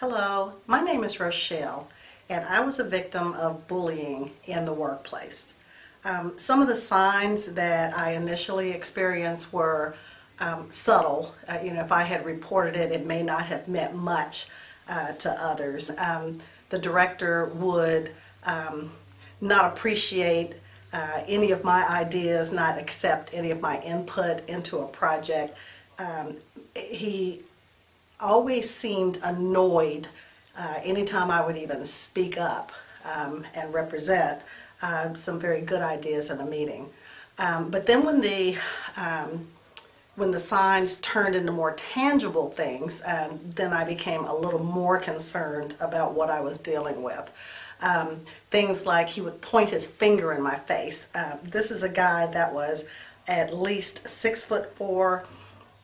Hello, my name is Rochelle, and I was a victim of bullying in the workplace. Some of the signs that I initially experienced were subtle. If I had reported it, it may not have meant much to others. The director would not appreciate any of my ideas, not accept any of my input into a project. He always seemed annoyed anytime I would even speak up and represent some very good ideas in a meeting. But then when the signs turned into more tangible things, then I became a little more concerned about what I was dealing with. Things like he would point his finger in my face. This is a guy that was at least 6'4",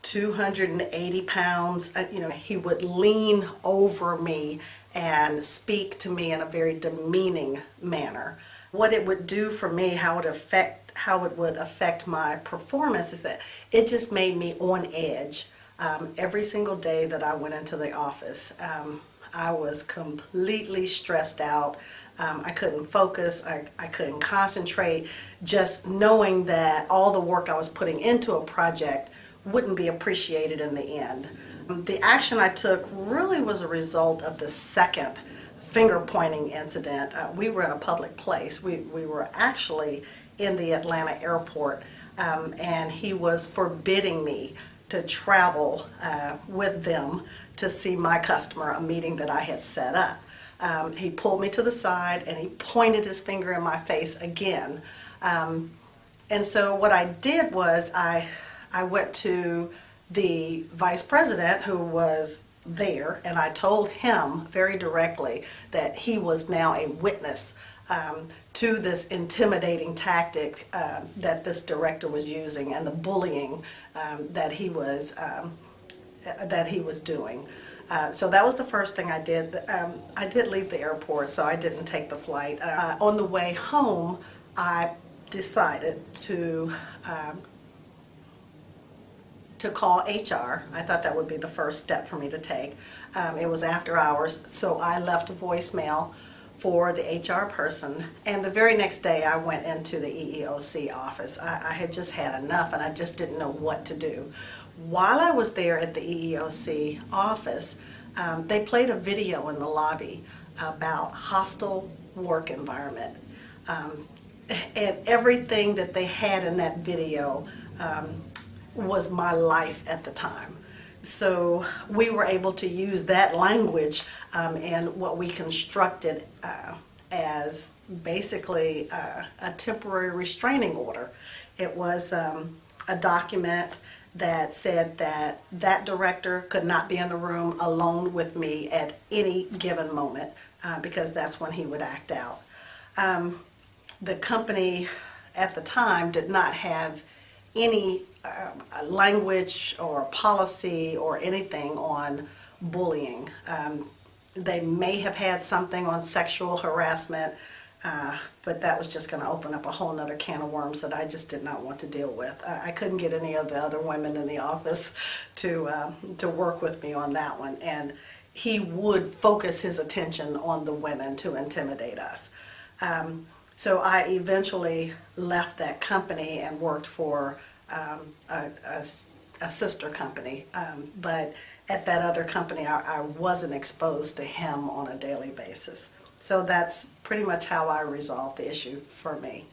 280 pounds. He would lean over me and speak to me in a very demeaning manner. What it would do for me, how it would affect my performance, is that it just made me on edge. Every single day that I went into the office, I was completely stressed out. I couldn't focus, I couldn't concentrate, just knowing that all the work I was putting into a project wouldn't be appreciated in the end. The action I took really was a result of the second finger pointing incident. We were in a public place. We were actually in the Atlanta airport, and he was forbidding me to travel with them to see my customer, a meeting that I had set up. He pulled me to the side and he pointed his finger in my face again. And so what I did was I went to the vice president who was there, and I told him very directly that he was now a witness to this intimidating tactic that this director was using, and the bullying that he was doing. So that was the first thing I did. I did leave the airport, so I didn't take the flight. On the way home, I decided to call HR. I thought that would be the first step for me to take. It was after hours, so I left a voicemail for the HR person, and the very next day I went into the EEOC office. I had just had enough and I just didn't know what to do. While I was there at the EEOC office, they played a video in the lobby about hostile work environment. And everything that they had in that video was my life at the time. So we were able to use that language and what we constructed as basically a temporary restraining order. It was a document that said that that director could not be in the room alone with me at any given moment because that's when he would act out. The company at the time did not have any language or policy or anything on bullying. They may have had something on sexual harassment, but that was just going to open up a whole nother can of worms that I just did not want to deal with. I couldn't get any of the other women in the office to work with me on that one, and he would focus his attention on the women to intimidate us. So I eventually left that company and worked for a sister company, but at that other company I wasn't exposed to him on a daily basis. So that's pretty much how I resolved the issue for me.